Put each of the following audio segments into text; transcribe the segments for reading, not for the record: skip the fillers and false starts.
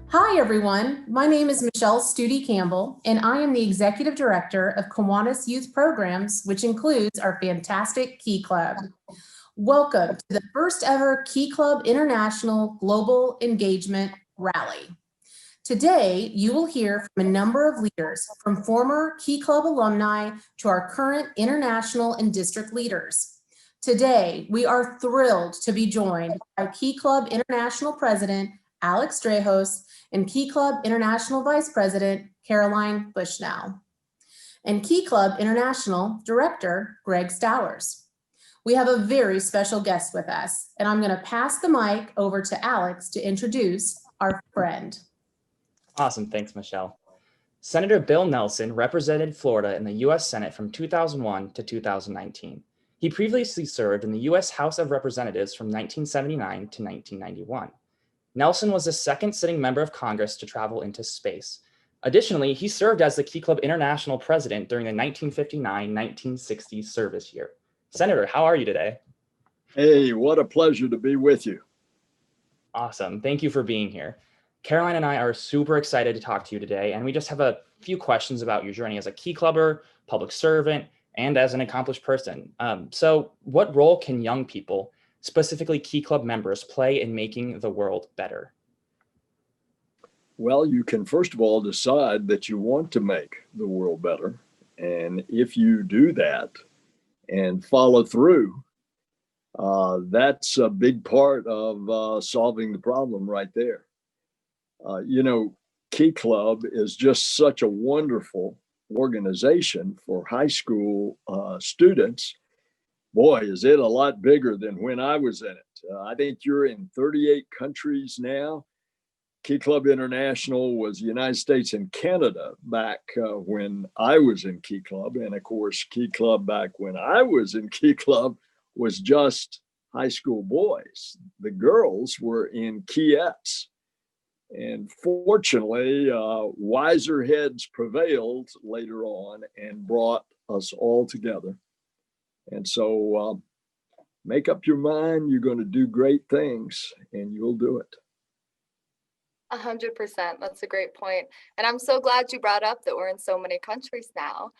Hi, everyone. My name is Michelle Studi Campbell, and I am the Executive Director of Kiwanis Youth Programs, which includes our fantastic Key Club. Welcome to the first ever Key Club International Global Engagement Rally. Today, you will hear from a number of leaders, from former Key Club alumni to our current international and district leaders. Today, we are thrilled to be joined by Key Club International President Alex Drahos and Key Club International Vice President Caroline Bushnell, and Key Club International Director Greg Stowers. We have a very special guest with us, and I'm going to pass the mic over to Alex to introduce our friend. Awesome, thanks, Michelle. Senator Bill Nelson represented Florida in the U.S. Senate from 2001 to 2019. He previously served in the U.S. House of Representatives from 1979 to 1991. Nelson was the second sitting member of Congress to travel into space. Additionally, he served as the Key Club International president during the 1959-1960 service year. Senator, how are you today? Hey, what a pleasure to be with you. Awesome. Thank you for being here. Caroline and I are super excited to talk to you today, and we just have a few questions about your journey as a Key Clubber, public servant, and as an accomplished person. So what role can young people, specifically Key Club members, play in making the world better? Well, you can first of all decide that you want to make the world better. And if you do that and follow through, that's a big part of solving the problem right there. Key Club is just such a wonderful organization for high school students. Boy, is it a lot bigger than when I was in it. I think you're in 38 countries now. Key Club International was the United States and Canada back when I was in Key Club. And of course, Key Club back when I was in Key Club was just high school boys. The girls were in Keyettes. And fortunately, wiser heads prevailed later on and brought us all together. And so make up your mind, you're going to do great things, and you'll do it. 100%. That's a great point. And I'm so glad you brought up that we're in so many countries now.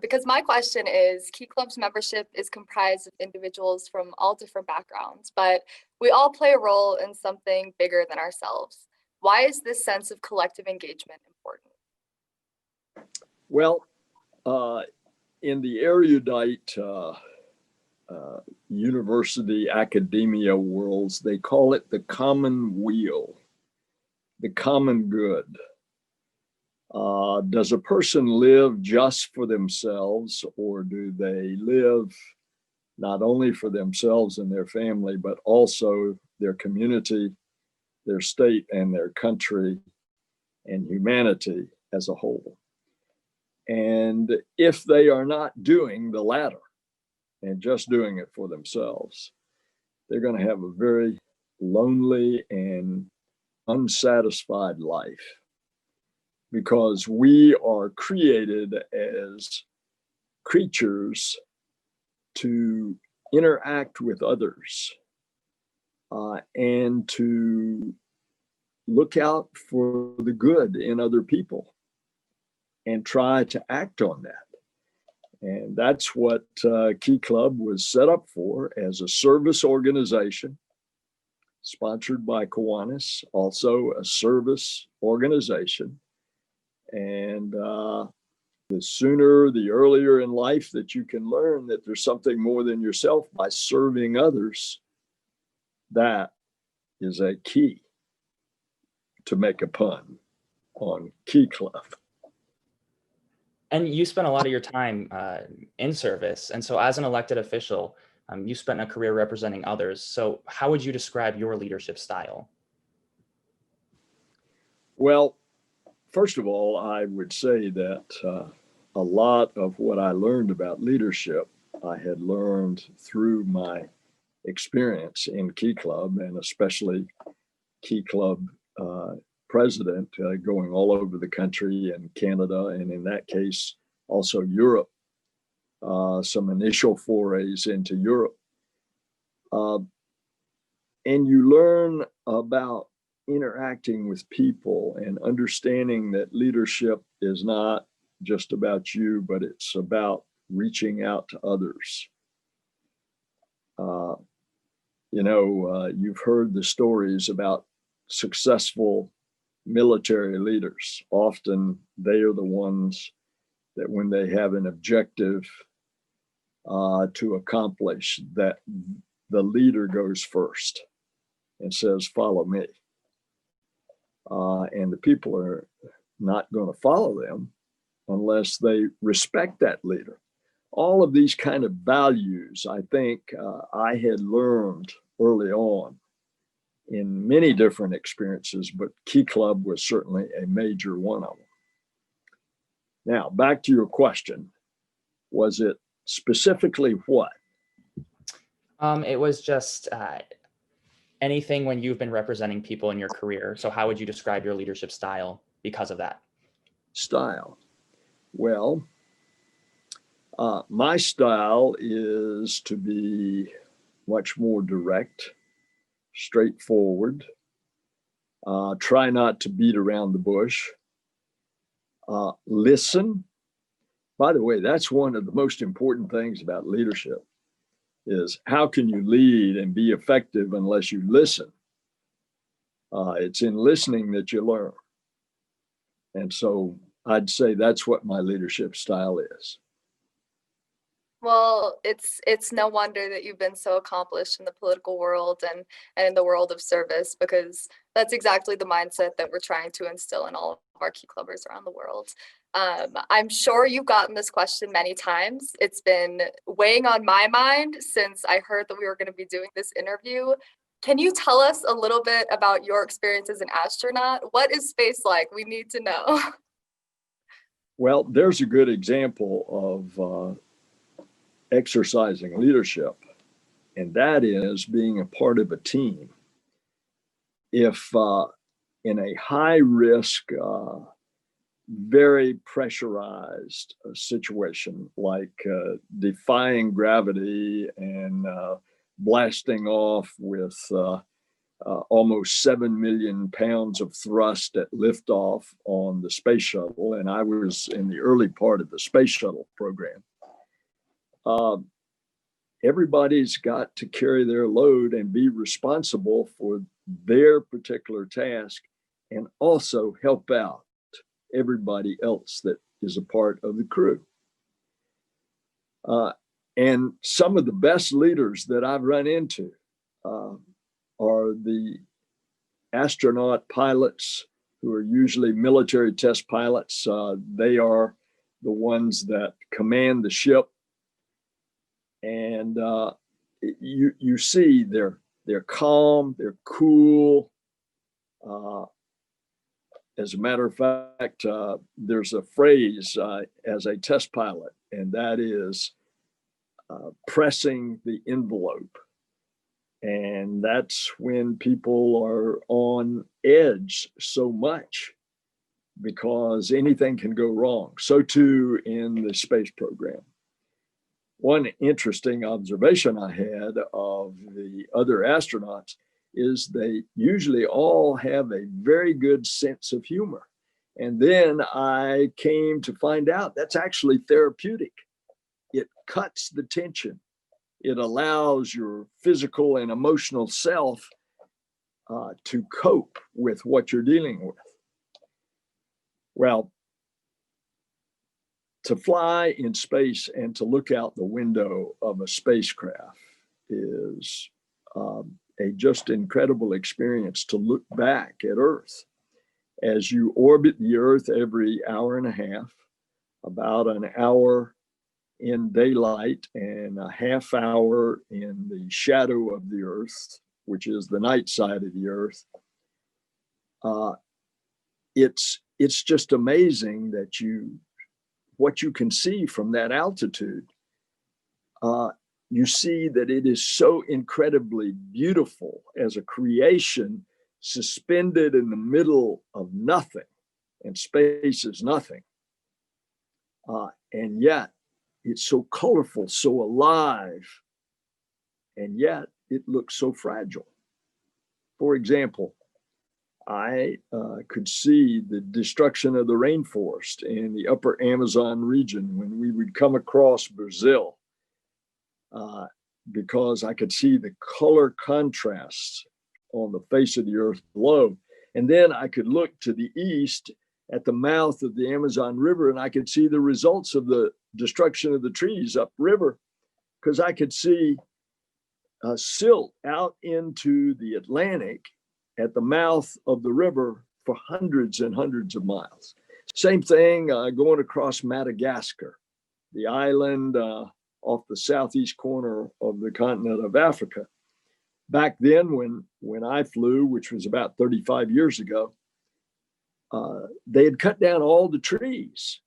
Because my question is, Key Club's membership is comprised of individuals from all different backgrounds, but we all play a role in something bigger than ourselves. Why is this sense of collective engagement important? Well, in the erudite university academia worlds, they call it the common weal, the common good. Does a person live just for themselves, or do they live not only for themselves and their family, but also their community, their state, and their country, and humanity as a whole? And if they are not doing the latter and just doing it for themselves, they're going to have a very lonely and unsatisfied life, because we are created as creatures to interact with others and to look out for the good in other people and try to act on that. And that's what Key Club was set up for, as a service organization sponsored by Kiwanis, also a service organization. And the sooner, the earlier in life that you can learn that there's something more than yourself by serving others, that is a key, to make a pun on Key Club. And you spent a lot of your time in service. And so as an elected official, you spent a career representing others. So how would you describe your leadership style? Well, first of all, I would say that a lot of what I learned about leadership, I had learned through my experience in Key Club, and especially Key Club president, going all over the country and Canada, and in that case, also Europe, some initial forays into Europe. And you learn about interacting with people and understanding that leadership is not just about you, but it's about reaching out to others. You've heard the stories about successful military leaders. Often they are the ones that when they have an objective to accomplish, that the leader goes first and says, follow me. And the people are not going to follow them unless they respect that leader. All of these kind of values, I think I had learned early on in many different experiences, but Key Club was certainly a major one of them. Now, back to your question. Was it specifically what? It was just anything when you've been representing people in your career. So how would you describe your leadership style because of that? Style. Well, my style is to be much more direct, straightforward, try not to beat around the bush, listen. By the way, that's one of the most important things about leadership is how can you lead and be effective unless you listen? It's in listening that you learn. And so I'd say that's what my leadership style is. Well, it's no wonder that you've been so accomplished in the political world and in the world of service, because that's exactly the mindset that we're trying to instill in all of our Key Clubbers around the world. I'm sure you've gotten this question many times. It's been weighing on my mind since I heard that we were going to be doing this interview. Can you tell us a little bit about your experience as an astronaut? What is space like? We need to know. Well, there's a good example of exercising leadership, and that is being a part of a team. If in a high risk, very pressurized situation like defying gravity and blasting off with almost 7 million pounds of thrust at liftoff on the space shuttle, and I was in the early part of the space shuttle program. Everybody's got to carry their load and be responsible for their particular task and also help out everybody else that is a part of the crew. And some of the best leaders that I've run into are the astronaut pilots who are usually military test pilots. They are the ones that command the ship. And you see they're calm, they're cool. As a matter of fact, there's a phrase as a test pilot, and that is pressing the envelope. And that's when people are on edge so much because anything can go wrong. So too in the space program. One interesting observation I had of the other astronauts is they usually all have a very good sense of humor. And then I came to find out that's actually therapeutic. It cuts the tension. It allows your physical and emotional self to cope with what you're dealing with. Well, to fly in space and to look out the window of a spacecraft is a just incredible experience to look back at Earth. As you orbit the Earth every hour and a half, about an hour in daylight and a half hour in the shadow of the Earth, which is the night side of the Earth, it's just amazing that what you can see from that altitude. You see that it is so incredibly beautiful as a creation suspended in the middle of nothing, and space is nothing. And yet it's so colorful, so alive, and yet it looks so fragile. For example, I could see the destruction of the rainforest in the upper Amazon region when we would come across Brazil, because I could see the color contrasts on the face of the earth below. And then I could look to the east at the mouth of the Amazon River, and I could see the results of the destruction of the trees upriver, because I could see silt out into the Atlantic at the mouth of the river for hundreds and hundreds of miles. Same thing going across Madagascar, the island off the southeast corner of the continent of Africa. Back then, when I flew, which was about 35 years ago, they had cut down all the trees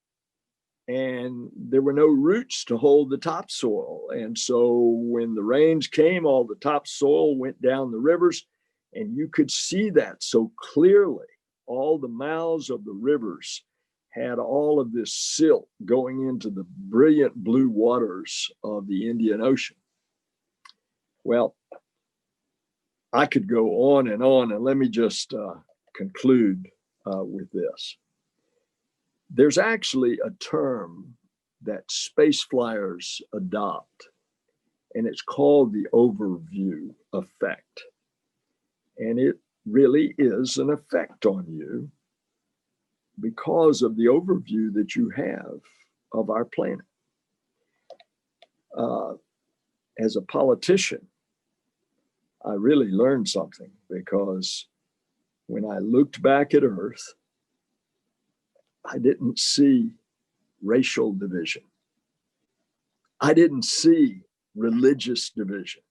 and there were no roots to hold the topsoil. And so when the rains came, all the topsoil went down the rivers, and you could see that so clearly. All the mouths of the rivers had all of this silt going into the brilliant blue waters of the Indian Ocean. Well, I could go on, and let me just conclude with this. There's actually a term that space flyers adopt, and it's called the overview effect. And it really is an effect on you because of the overview that you have of our planet. As a politician, I really learned something, because when I looked back at Earth, I didn't see racial division. I didn't see religious division.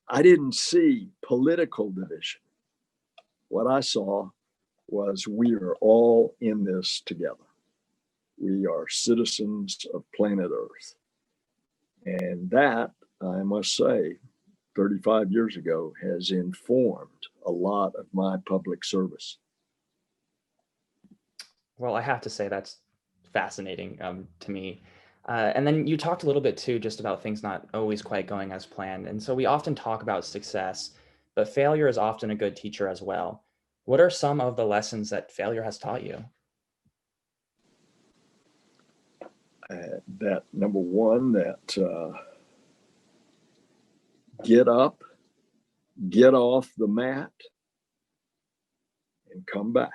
I didn't see political division. What I saw was we are all in this together. We are citizens of planet Earth. And that, I must say, 35 years ago has informed a lot of my public service. Well, I have to say that's fascinating to me. And then you talked a little bit too, just about things not always quite going as planned. And so we often talk about success, but failure is often a good teacher as well. What are some of the lessons that failure has taught you? That number one, that get up, get off the mat, and come back.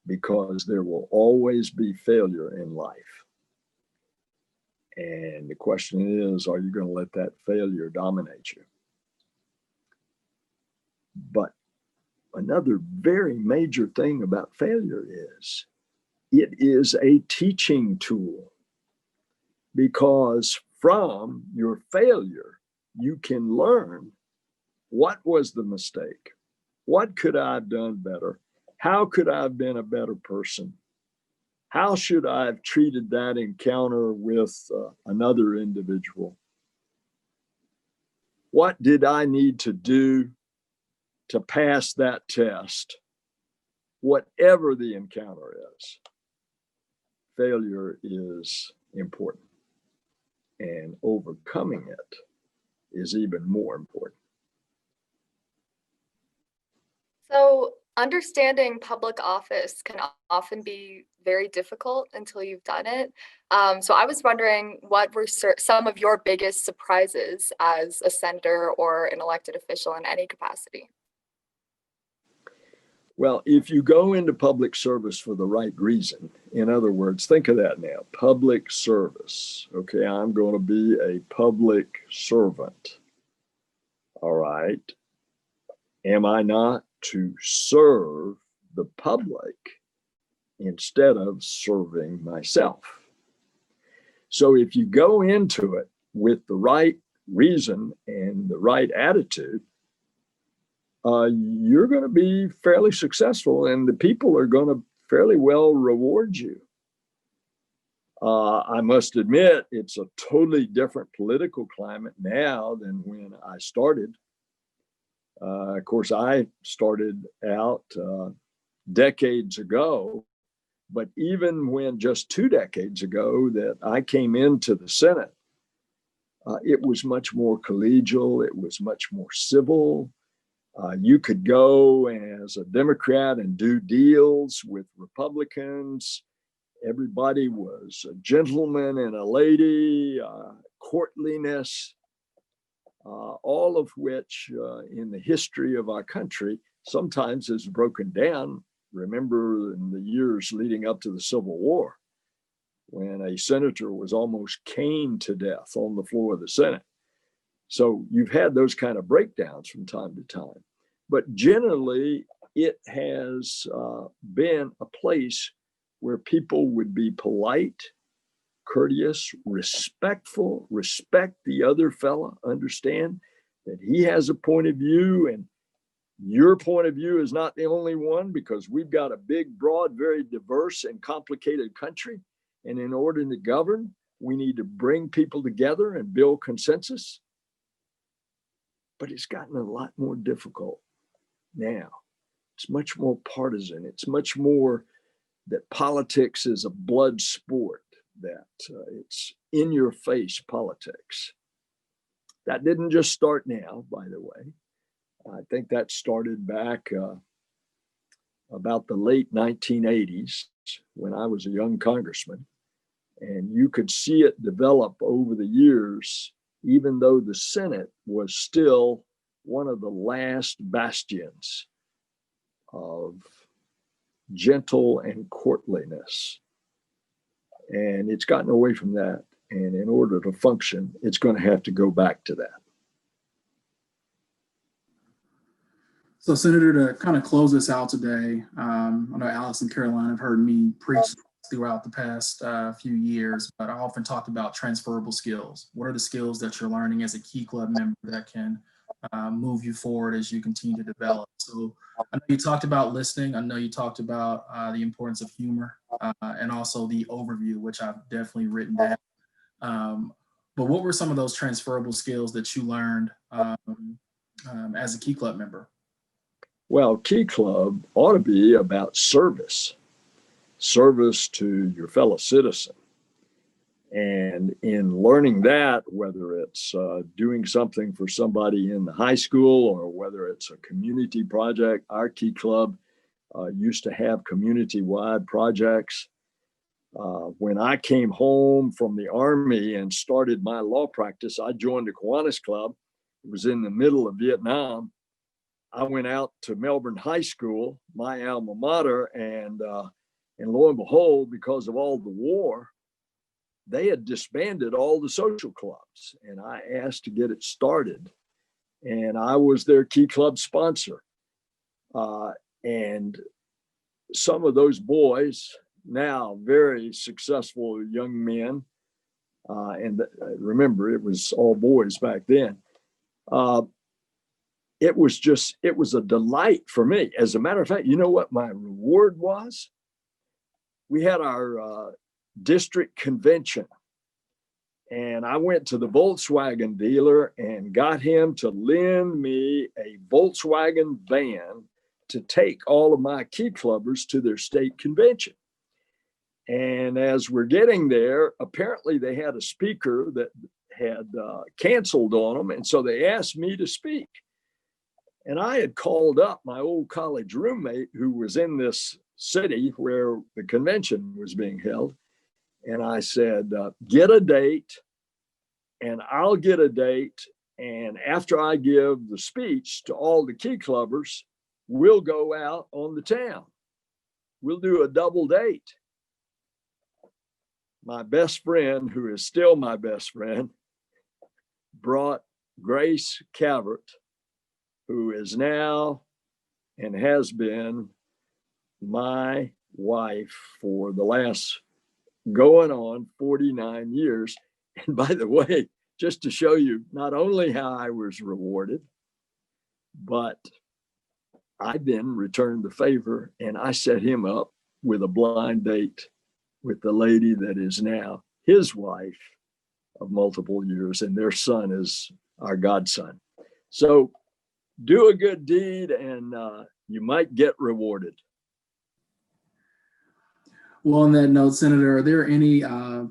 Because there will always be failure in life. And the question is, are you going to let that failure dominate you? But another very major thing about failure is it is a teaching tool, because from your failure, you can learn what was the mistake, what could I have done better, how could I have been a better person, how should I have treated that encounter with another individual, what did I need to do to pass that test, whatever the encounter is. Failure is important, and overcoming it is even more important. So understanding public office can often be very difficult until you've done it. So I was wondering, what were some of your biggest surprises as a senator or an elected official in any capacity? Well, if you go into public service for the right reason, in other words, think of that now, public service. Okay, I'm going to be a public servant. All right. Am I not to serve the public instead of serving myself? So if you go into it with the right reason and the right attitude, you're going to be fairly successful, and the people are going to fairly well reward you. I must admit, it's a totally different political climate now than when I started. Of course, I started out decades ago, but even when just 2 decades ago that I came into the Senate, it was much more collegial, it was much more civil. You could go as a Democrat and do deals with Republicans. Everybody was a gentleman and a lady, courtliness, all of which in the history of our country sometimes is broken down. Remember in the years leading up to the Civil War, when a senator was almost caned to death on the floor of the Senate. So you've had those kind of breakdowns from time to time. But generally, it has been a place where people would be polite, courteous, respectful, respect the other fella, understand that he has a point of view and your point of view is not the only one, because we've got a big, broad, very diverse and complicated country. And in order to govern, we need to bring people together and build consensus. But it's gotten a lot more difficult now. It's much more partisan. It's much more that politics is a blood sport, that it's in your face politics. That didn't just start now, by the way. I think that started back about the late 1980s when I was a young congressman. And you could see it develop over the years, even though the Senate was still one of the last bastions of gentle and courtliness. And it's gotten away from that. And in order to function, it's going to have to go back to that. So, Senator, to kind of close this out today, I know Alex and Caroline have heard me preach throughout the past few years, but I often talk about transferable skills. What are the skills that you're learning as a Key Club member that can move you forward as you continue to develop? So I know you talked about listening. I know you talked about the importance of humor and also the overview, which I've definitely written down. But what were some of those transferable skills that you learned as a Key Club member? Well, Key Club ought to be about service to your fellow citizen. And in learning that, whether it's doing something for somebody in the high school or whether it's a community project, our Key Club used to have community-wide projects. When I came home from the Army and started my law practice, I joined the Kiwanis Club. It was in the middle of Vietnam. I went out to Melbourne High School, my alma mater, and lo and behold, because of all the war, they had disbanded all the social clubs, and I asked to get it started, and I was their Key Club sponsor. And some of those boys, now very successful young men, and remember, it was all boys back then. It was a delight for me. As a matter of fact, you know what my reward was? We had our district convention, and I went to the Volkswagen dealer and got him to lend me a Volkswagen van to take all of my Key Clubbers to their state convention. And as we're getting there, apparently they had a speaker that had canceled on them, and so they asked me to speak. And I had called up my old college roommate who was in this city where the convention was being held. And I said, get a date and I'll get a date. And after I give the speech to all the Key Clubbers, we'll go out on the town. We'll do a double date. My best friend, who is still my best friend, brought Grace Calvert, who is now and has been my wife for the last going on 49 years. And by the way, just to show you not only how I was rewarded, but I then returned the favor and I set him up with a blind date with the lady that is now his wife of multiple years, and their son is our godson. So do a good deed and you might get rewarded. Well, on that note, Senator, are there any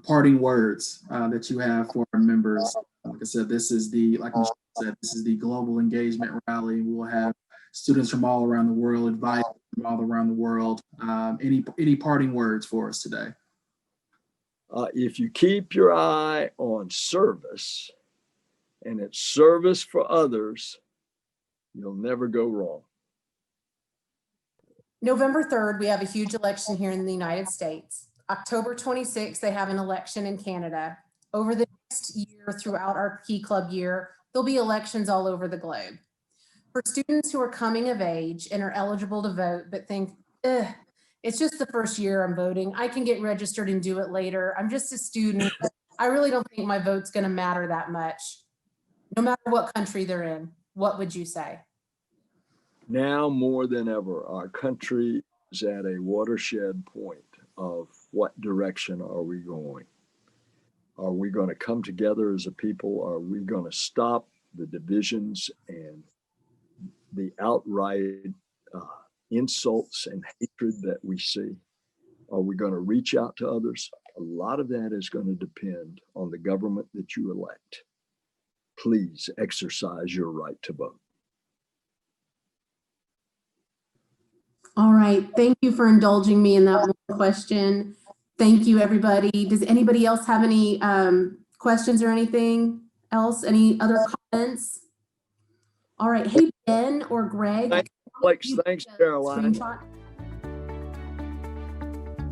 parting words that you have for our members? Like I said, this is like Michelle said, this is the global engagement rally. We'll have students from all around the world, advisors from all around the world. Any parting words for us today? If you keep your eye on service, and it's service for others, you'll never go wrong. November 3rd, we have a huge election here in the United States. October 26th, they have an election in Canada. Over the next year, throughout our Key Club year, there'll be elections all over the globe. For students who are coming of age and are eligible to vote, but think, it's just the first year I'm voting. I can get registered and do it later. I'm just a student. I really don't think my vote's going to matter that much. No matter what country they're in, what would you say? Now more than ever, our country is at a watershed point of what direction are we going? Are we going to come together as a people? Are we going to stop the divisions and the outright insults and hatred that we see? Are we going to reach out to others? A lot of that is going to depend on the government that you elect. Please exercise your right to vote. All right. Thank you for indulging me in that one question. Thank you, everybody. Does anybody else have any questions or anything else? Any other comments? All right. Hey, Ben or Greg. Thanks, Alex. Thanks, Caroline. Screenshot.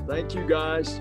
Thank you, guys.